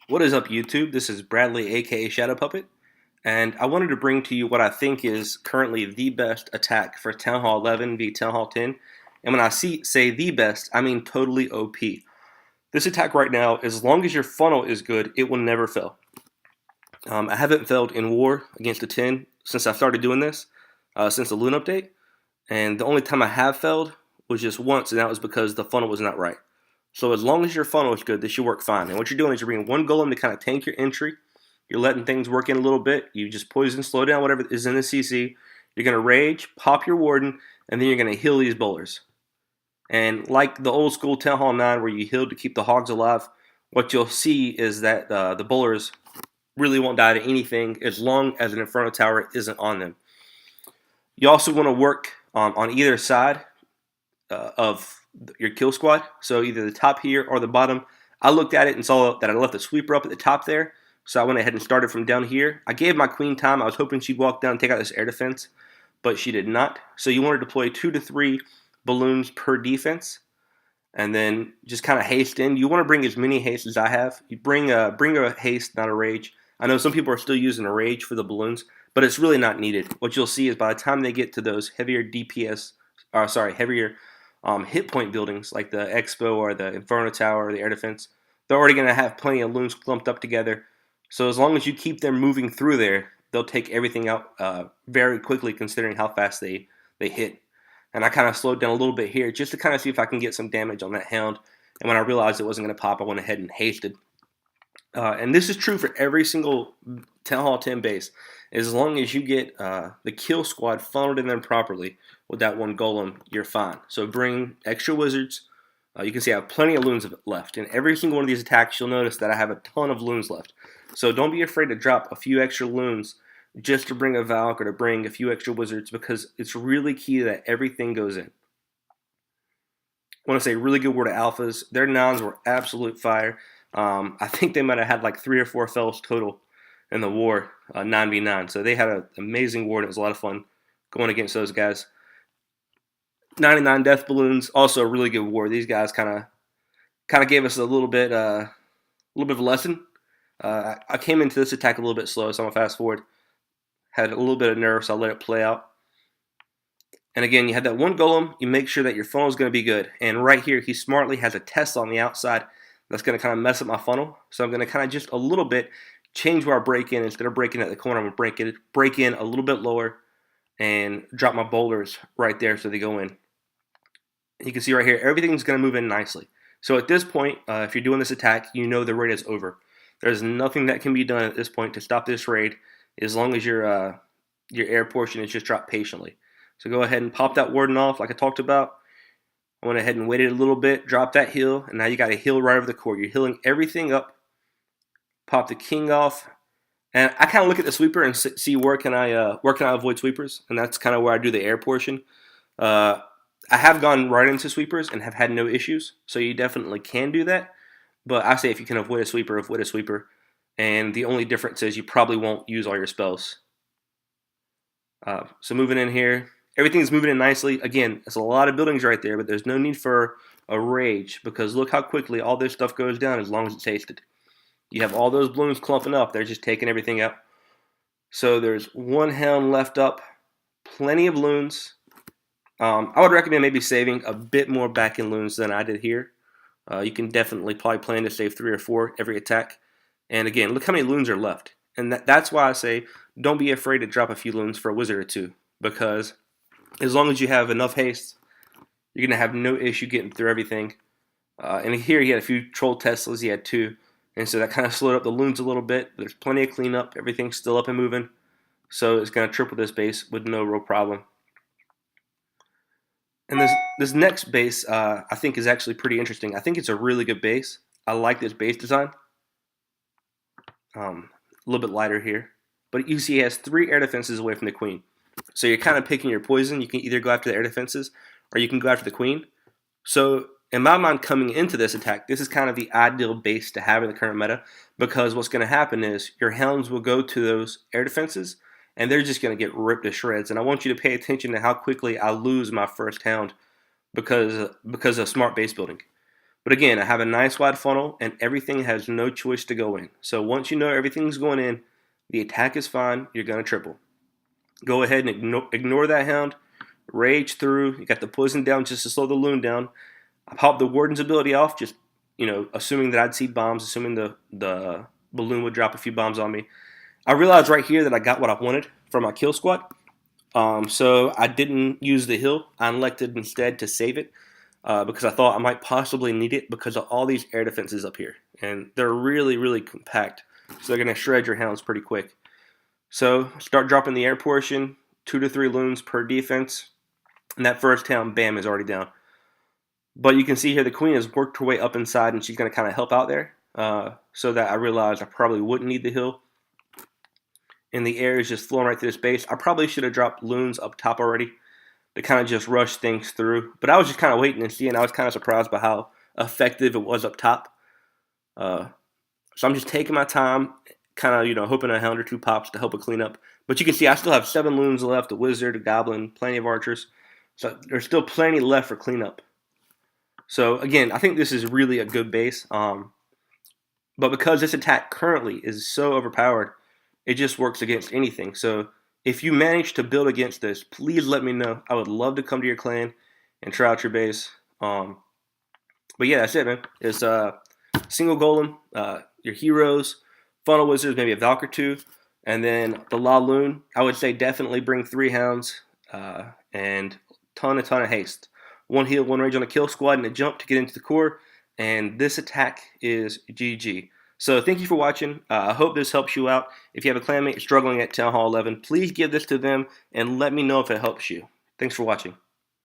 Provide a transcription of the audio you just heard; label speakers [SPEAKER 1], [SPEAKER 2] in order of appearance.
[SPEAKER 1] What is up, YouTube? This is Bradley, aka Shadow Puppet, and I wanted to bring to you what I think is currently the best attack for Town Hall 11 v Town Hall 10. And when I say the best, I mean totally OP. This attack right now, as long as your funnel is good, it will never fail. I haven't failed in war against a 10 since I started doing this, since the Loon update, and the only time I have failed was just once, and that was because the funnel was not right. So as long as your funnel is good, this should work fine. And what you're doing is you're bringing one golem to kind of tank your entry. You're letting things work in a little bit. You just poison, slow down whatever is in the CC. You're going to rage, pop your warden, and then you're going to heal these bowlers. And like the old school Town Hall 9 where you heal to keep the hogs alive, what you'll see is that the bowlers really won't die to anything as long as an Inferno Tower isn't on them. You also want to work on either side of your kill squad, so either the top here or the bottom. I looked at it and saw that I left the sweeper up at the top there, so I went ahead and started from down here. I gave my queen time. I was hoping she'd walk down and take out this air defense, but she did not. So you want to deploy 2 to 3 balloons per defense, and then just kind of haste in. You want to bring as many haste as I have. You bring a haste, not a rage. I know some people are still using a rage for the balloons, but it's really not needed. What you'll see is by the time they get to those heavier DPS, heavier hit point buildings like the Expo or the Inferno Tower or the air defense, they're already going to have plenty of loons clumped up together. So as long as you keep them moving through there, they'll take everything out very quickly considering how fast they hit. And I kind of slowed down a little bit here just to kind of see if I can get some damage on that hound. And when I realized it wasn't going to pop, I went ahead and hasted. And this is true for every single Town Hall 10 base. As long as you get the kill squad funneled in them properly with that one golem, you're fine. So bring extra wizards. You can see I have plenty of loons left. In every single one of these attacks, you'll notice that I have a ton of loons left. So don't be afraid to drop a few extra loons just to bring a valk or to bring a few extra wizards, because it's really key that everything goes in. I want to say a really good word to alphas. Their nines were absolute fire. I think they might have had like 3 or 4 fells total in the war, 9v9. So they had an amazing war, and it was a lot of fun going against those guys. 99 death balloons, also a really good war. These guys kind of gave us a little bit of a lesson. I came into this attack a little bit slow, so I'm gonna fast forward. Had a little bit of nerves, so I'll let it play out. And again, you have that one golem. You make sure that your funnel is going to be good. And right here, he smartly has a test on the outside that's going to kind of mess up my funnel. So I'm going to kind of just a little bit change where I break in. Instead of breaking at the corner, I'm going to break in a little bit lower and drop my bowlers right there so they go in. And you can see right here, everything's going to move in nicely. So at this point, if you're doing this attack, you know the raid is over. There's nothing that can be done at this point to stop this raid as long as your air portion is just dropped patiently. So go ahead and pop that warden off like I talked about. I went ahead and waited a little bit, drop that heal, and now you got a heal right over the core. You're healing everything up. Pop the king off. And I kind of look at the sweeper and see where can I avoid sweepers, and that's kind of where I do the air portion. I have gone right into sweepers and have had no issues, so you definitely can do that. But I say if you can avoid a sweeper, avoid a sweeper. And the only difference is you probably won't use all your spells. So moving in here, everything's moving in nicely. Again, it's a lot of buildings right there, but there's no need for a rage because look how quickly all this stuff goes down as long as it's hasted. You have all those balloons clumping up. They're just taking everything out. So there's one hound left up, plenty of loons. I would recommend maybe saving a bit more back in loons than I did here. You can definitely probably plan to save 3 or 4 every attack. And again, look how many loons are left. And that's why I say don't be afraid to drop a few loons for a wizard or 2. Because as long as you have enough haste, you're going to have no issue getting through everything. And here he had a few troll Teslas. He had 2. And so that kind of slowed up the loons a little bit. There's plenty of cleanup. Everything's still up and moving. So it's going to triple this base with no real problem. And this next base I think is actually pretty interesting. I think it's a really good base. I like this base design. A little bit lighter here. But you see he has 3 air defenses away from the queen. So you're kind of picking your poison. You can either go after the air defenses or you can go after the queen. So in my mind, coming into this attack, this is kind of the ideal base to have in the current meta, because what's going to happen is your hounds will go to those air defenses and they're just going to get ripped to shreds. And I want you to pay attention to how quickly I lose my first hound because of smart base building. But again, I have a nice wide funnel and everything has no choice to go in. So once you know everything's going in, the attack is fine, you're going to triple. Go ahead and ignore that hound, rage through. You got the poison down just to slow the loon down. I popped the warden's ability off, just assuming that I'd see bombs, assuming the balloon would drop a few bombs on me. I realized right here that I got what I wanted from my kill squad. So I didn't use the hill. I elected instead to save it because I thought I might possibly need it because of all these air defenses up here. And they're really, really compact. So they're going to shred your hounds pretty quick. So start dropping the air portion, 2 to 3 loons per defense. And that first hound, bam, is already down. But you can see here the queen has worked her way up inside and she's going to kind of help out there. So that I realized I probably wouldn't need the hill. And the air is just flowing right through this base. I probably should have dropped loons up top already to kind of just rush things through. But I was just kind of waiting and seeing. I was kind of surprised by how effective it was up top. So I'm just taking my time, kind of, hoping a hound or 2 pops to help it clean up. But you can see I still have 7 loons left, a wizard, a goblin, plenty of archers. So there's still plenty left for cleanup. So again, I think this is really a good base. But because this attack currently is so overpowered, it just works against anything. So if you manage to build against this, please let me know. I would love to come to your clan and try out your base. But yeah, that's it, man. It's single golem, your heroes, funnel wizards, maybe a valk or 2, and then the law loon. I would say definitely bring 3 hounds and a ton of haste. 1 heal, 1 rage on a kill squad, and a jump to get into the core. And this attack is GG. So thank you for watching. I hope this helps you out. If you have a clanmate struggling at Town Hall 11, please give this to them and let me know if it helps you. Thanks for watching.